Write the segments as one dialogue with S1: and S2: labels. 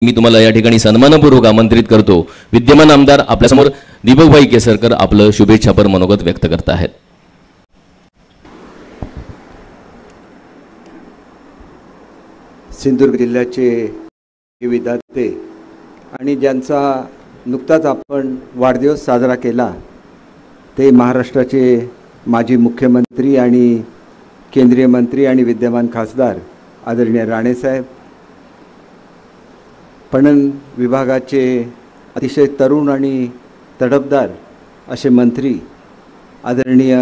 S1: मी तुम्हाला या ठिकाणी सन्मानपूर्वक आमंत्रित करतो। विद्यमान आमदार आपल्यासमोर दीपकभाई केसरकर आपलं शुभेच्छापर मनोगत व्यक्त करत आहेत।
S2: सिंधुदुर्ग जिल्ह्याचे विद्यार्थी आणि ज्यांचा नुकताच आपण वाढदिवस साजरा केला ते महाराष्ट्राचे माजी मुख्यमंत्री आणि केंद्रीय मंत्री आणि विद्यमान खासदार आदरणीय राणे साहेब, पणन विभागाचे अतिशय तरुण आणि तडफदार असे मंत्री आदरणीय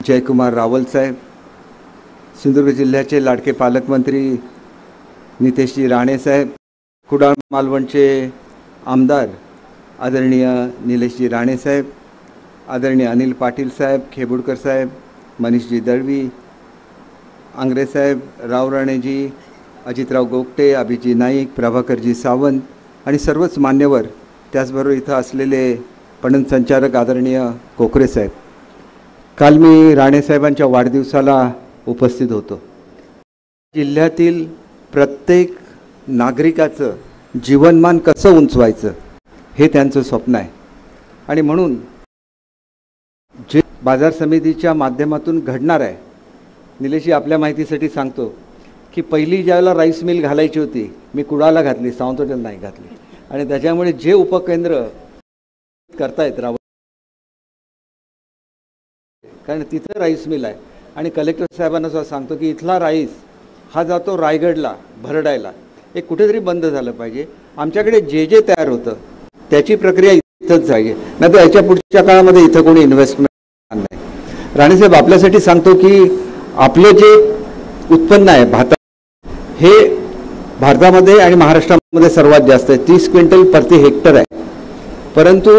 S2: जयकुमार रावल साहेब, सिंधुदुर्ग जिल्ह्याचे लाडके पालकमंत्री नितेशजी राणे साहेब, कुडाळ मालवणचे आमदार आदरणीय निलेशजी राणे साहेब, आदरणीय अनिल पाटील साहेब, खेबुडकर साहेब, मनीषजी दळवी, आंग्रे साहेब, राव राणेजी, अजितराव गोगटे, अभिजी नाईक, प्रभाकरजी सावंत आणि सर्वच मान्यवर, त्याचबरोबर इथं असलेले पणन संचालक आदरणीय कोकरे साहेब। काल मी राणे साहेबांच्या वाढदिवसाला उपस्थित होतो। जिल्ह्यातील प्रत्येक नागरिकाचं जीवनमान कसं उंचवायचं हे त्यांचं स्वप्न आहे आणि म्हणून जे बाजार समितीच्या माध्यमातून घडणार आहे, निलेशजी आपल्या माहितीसाठी सांगतो की पहिली ज्यावेळेला राईस मिल घालायची होती मी कुडाळला घातली, सावंतवाडीला नाही घातली आणि त्याच्यामुळे जे उपकेंद्र करतायत राव, कारण तिथं राईस मिल आहे आणि कलेक्टर साहेबांना सुद्धा सांगतो की इथला राईस हा जातो रायगडला भरडायला, हे कुठेतरी बंद झालं पाहिजे। आमच्याकडे जे जे तयार होतं त्याची प्रक्रिया इथंच जाईल, नाही तर याच्या पुढच्या काळामध्ये इथं कोणी इन्व्हेस्टमेंट नाही। राणेसाहेब आपल्यासाठी सांगतो की आपलं जे उत्पन्न आहे भात हे भारतामध्ये आणि महाराष्ट्रामध्ये सर्वात जास्त आहे, 30 क्विंटल प्रति हेक्टर आहे। परंतु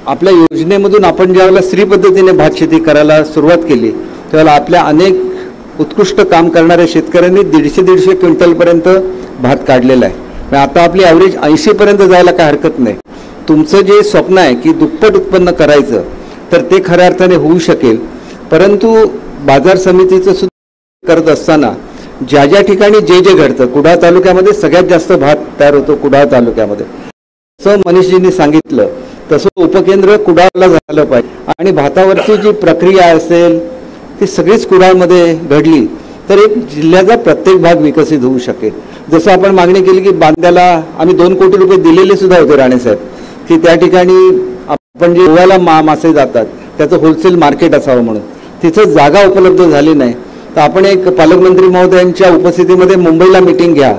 S2: आपल्या योजनेमधून आपण ज्यावेळेला स्त्री पद्धतीने भात शेती करायला सुरुवात केली त्यावेळेला आपल्या अनेक उत्कृष्ट काम करणाऱ्या शेतकऱ्यांनी 150-150 क्विंटलपर्यंत भात काढलेला आहे। आता आपली ॲव्हरेज 80 पर्यंत जायला काय हरकत नाही। तुमचं जे स्वप्न आहे की दुप्पट उत्पन्न करायचं तर ते खऱ्या अर्थाने होऊ शकेल, परंतु बाजार समितीचं सुद्धा करत असताना ज्या ज्या ठिकाणी जे जे घडतं, कुडाळ तालुक्यामध्ये सगळ्यात जास्त भात तयार होतो कुडाळ तालुक्यामध्ये, असं मनीषजींनी सांगितलं तसं उपकेंद्र कुडाळला झालं पाहिजे आणि भातावरची जी प्रक्रिया असेल ती सगळीच कुडाळमध्ये घडली तर एक जिल्ह्याचा प्रत्येक भाग विकसित होऊ शकेल। जसं आपण मागणी केली की बांद्याला आम्ही 2 कोटी रुपये दिलेले सुद्धा होते राणेसाहेब, की त्या ठिकाणी आपण जे गोव्याला मासे जातात त्याचं होलसेल मार्केट असावं म्हणून, तिथं जागा उपलब्ध झाली नाही तर आपण एक पालकमंत्री महोदयांच्या उपस्थितीमध्ये मुंबईला मीटिंग घ्या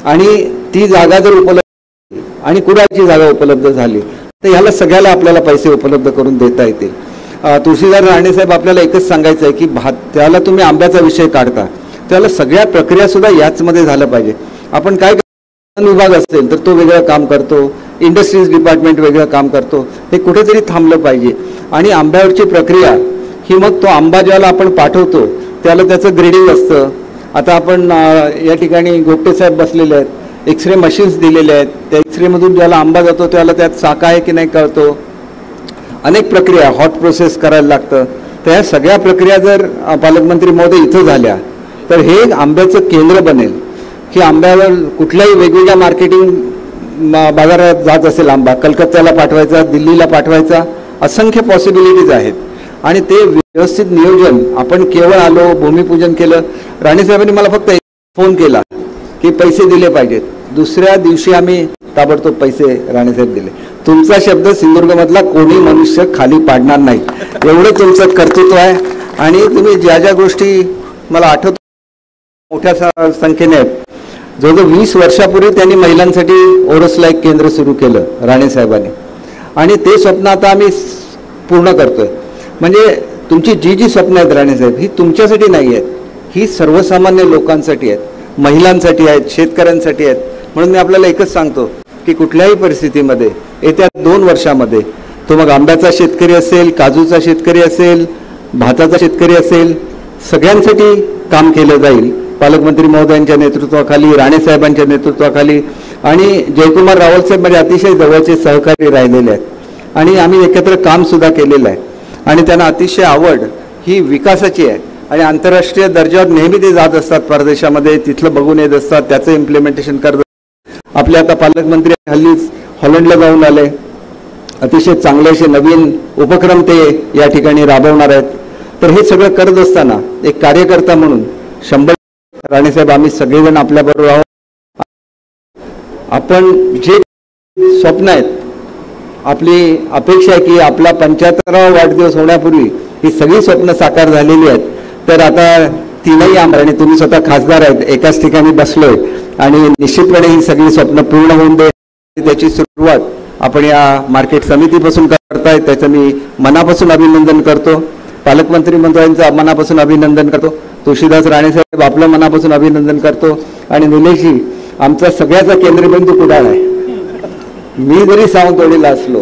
S2: आणि ती जागा जर उपलब्ध आणि कुडाळची जागा उपलब्ध झाली तर ह्याला सगळ्याला आपल्याला पैसे उपलब्ध करून देता येतील। तुळशीदार राणेसाहेब आपल्याला एकच सांगायचं आहे की त्याला तुम्ही आंब्याचा विषय काढता त्याला सगळ्या प्रक्रिया सुद्धा याचमध्ये झालं पाहिजे। आपण काय विभाग असेल तर तो वेगळं काम करतो, इंडस्ट्रीज डिपार्टमेंट वेगळं काम करतो, हे कुठेतरी थांबलं पाहिजे आणि आंब्यावरची प्रक्रिया ही मग तो आंबा ज्याला आपण पाठवतो त्याला त्याचं ग्रेडिंग असतं। आता आपण या ठिकाणी गोगटे साहेब बसलेले आहेत, एक्सरे मशीन्स दिलेले आहेत, त्या एक्सरेमधून ज्याला आंबा जातो त्याला त्यात साखा आहे की नाही कळतो, अनेक प्रक्रिया हॉट प्रोसेस करायला लागतं। तर ह्या सगळ्या प्रक्रिया जर पालकमंत्री महोदय इथं झाल्या तर हे आंब्याचं केंद्र बनेल की आंब्यावर कुठल्याही वेगवेगळ्या मार्केटिंग बाजारात जात असेल आंबा, कलकत्त्याला पाठवायचा, दिल्लीला पाठवायचा, असंख्य पॉसिबिलिटीज आहेत आणि ते व्यवस्थित नियोजन आपण केवळ आलो भूमिपूजन केलं, राणेसाहेबांनी मला फक्त फोन केला की पैसे दिले पाहिजेत, दुसऱ्या दिवशी आम्ही ताबडतोब पैसे राणेसाहेब दिले। तुमचा शब्द सिंधुदुर्गमधला कोणी मनुष्य खाली पाडणार नाही एवढं तुमचं कर्तृत्व आहे आणि तुम्ही ज्या ज्या गोष्टी मला आठवतो मोठ्या संख्येने आहेत, जवळजवळ 20 वर्षापूर्वी त्यांनी महिलांसाठी ओरसला एक केंद्र सुरू केलं राणेसाहेबांनी आणि ते स्वप्न आता आम्ही पूर्ण करतोय। म्हणजे तुमची जी जी स्वप्न आहेत राणेसाहेब ही तुमच्यासाठी नाही आहेत, ही सर्वसामान्य लोकांसाठी आहेत, महिलांसाठी आहेत, शेतकऱ्यांसाठी आहेत। म्हणून मी आपल्याला एकच सांगतो की कुठल्याही परिस्थितीमध्ये येत्या 2 वर्षामध्ये तो मग आंब्याचा शेतकरी असेल, काजूचा शेतकरी असेल, भाताचा शेतकरी असेल, सगळ्यांसाठी काम केलं जाईल पालकमंत्री महोदयांच्या नेतृत्वाखाली, राणेसाहेबांच्या नेतृत्वाखाली आणि जयकुमार रावल साहेब माझे अतिशय जवळचे सहकारी राहिलेले आहेत आणि आम्ही एकत्र काम सुद्धा केलेलं आहे आणि त्यांना अतिशय आवड ही विकासाची आहे आणि आंतरराष्ट्रीय दर्जावर नेहमी ते जात असतात परदेशामध्ये, तिथलं बघून येत असतात, त्याचं इम्प्लिमेंटेशन करत आपले आता पालकमंत्री हल्लीच हॉलंडला जाऊन आले. अतिशय चांगले असे नवीन उपक्रम ते या ठिकाणी राबवणार आहेत. तर हे सगळं करत असताना एक कार्यकर्ता म्हणून 100 राणेसाहेब आम्ही सगळेजण आपल्याबरोबर आहोत. आपण जे स्वप्न आहेत, आपली अपेक्षा आहे की आपला 75वा वाढदिवस होण्यापूर्वी ही सगळी स्वप्न साकार झालेली आहेत. तर आता तीनही आमदार आणि तुम्ही स्वतः खासदार आहेत, एकाच ठिकाणी बसलोय आणि निश्चितपणे ही सगळी स्वप्न पूर्ण होऊन दे. त्याची सुरुवात आपण या मार्केट समितीपासून करताय, त्याचं मी मनापासून अभिनंदन करतो. पालकमंत्री मंडळांचं मनापासून अभिनंदन करतो. तुळशीदास राणेसाहेब आपलं मनापासून अभिनंदन करतो. आणि निलेशजी, आमचा सगळ्याचा केंद्रबिंदू कुडाळ आहे. मी जरी सावंतवाडीला असलो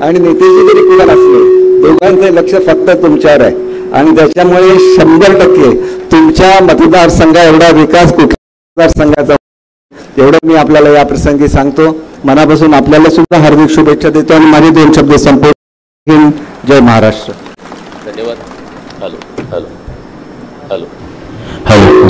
S2: आणि नितेशजी जरी कुडाळ असलो, दोघांचं लक्ष फक्त तुमच्यावर आहे. आणि त्याच्यामुळे 100% तुमच्या मतदारसंघा एवढा विकास कुठल्या मतदारसंघाचा, एवढं मी आपल्याला या प्रसंगी सांगतो. मनापासून आपल्याला सुद्धा हार्दिक शुभेच्छा देतो आणि माझे 2 शब्द संपवतो. जय महाराष्ट्र.
S1: धन्यवाद. Hello hello hello hello.